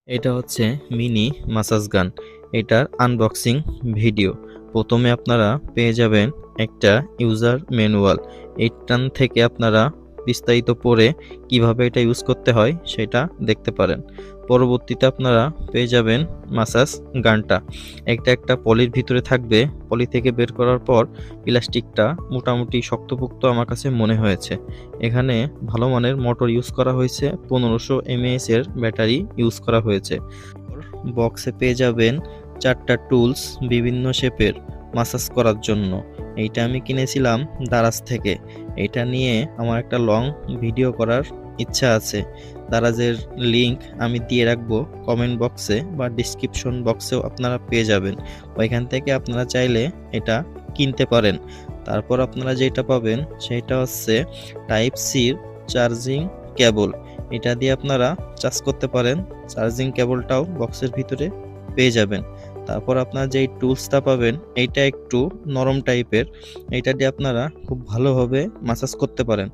এটা হচ্ছে mini massage গান। এটার আনবক্সিং ভিডিও। প্রথমে আপনারা পেয়ে যাবেন একটা ইউজার ম্যানুয়াল। এইখান থেকে আপনারা বিস্তারিত পড়ে কিভাবে এটা ইউজ করতে হয় সেটা দেখতে পারেন। পরবর্তীতে আপনারা পেয়ে যাবেন মাসাজ গানটা। একটা পলির ভিতরে থাকবে। পলি থেকে বের করার পর প্লাস্টিকটা মোটামুটি শক্তপোক্ত আমার কাছে মনে হয়েছে। এখানে ভালো মানের মোটর ইউজ করা হয়েছে, 1500 mAh এর ব্যাটারি ইউজ করা হয়েছে। বক্সে পেয়ে যাবেন 4টা টুলস বিভিন্ন শেপের মাসাজ করার জন্য। এইটা আমি কিনেছিলাম দারাজ থেকে। এটা নিয়ে আমার একটা লং ভিডিও করার ইচ্ছা আছে। দারাজের লিংক আমি দিয়ে রাখবো কমেন্ট বক্সে বা ডিসক্রিপশন বক্সেও আপনারা পেয়ে যাবেন। ওইখান থেকে আপনারা চাইলে এটা কিনতে পারেন। তারপর আপনারা যেটা পাবেন সেটা হচ্ছে টাইপ সির চার্জিং কেবল। এটা দিয়ে আপনারা চার্জ করতে পারেন। চার্জিং কেবলটাও বক্সের ভিতরে পেয়ে যাবেন। তারপর আপনারা যেই টুলসটা পাবেন এইটা একটু নরম টাইপের। এইটা দিয়ে আপনারা খুব ভালোভাবে মাসাজ করতে পারেন।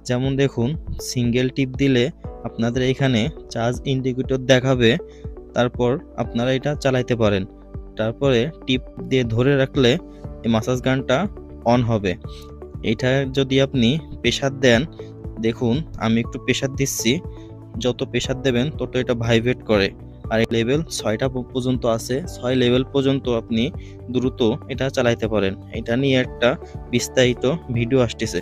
যেমন দেখুন, সিঙ্গেল টিপ দিলে আপনাদের এখানে চার্জ ইন্ডিকেটর দেখাবে। তারপর আপনারা এটা চালাইতে পারেন। তারপরে টিপ দিয়ে ধরে রাখলে এই মাসাজ গানটা অন হবে। এইটা যদি আপনি প্রেসার দেন, দেখুন আমি একটু প্রেসার দিচ্ছি। যত প্রেসার দেবেন তত এটা ভাইব্রেট করে। আর এই লেভেল 6টা পর্যন্ত আছে। 6 লেভেল পর্যন্ত আপনি দ্রুত এটা চালাইতে পারেন। এটা নিয়ে একটা বিস্তারিত ভিডিও আসতেছে।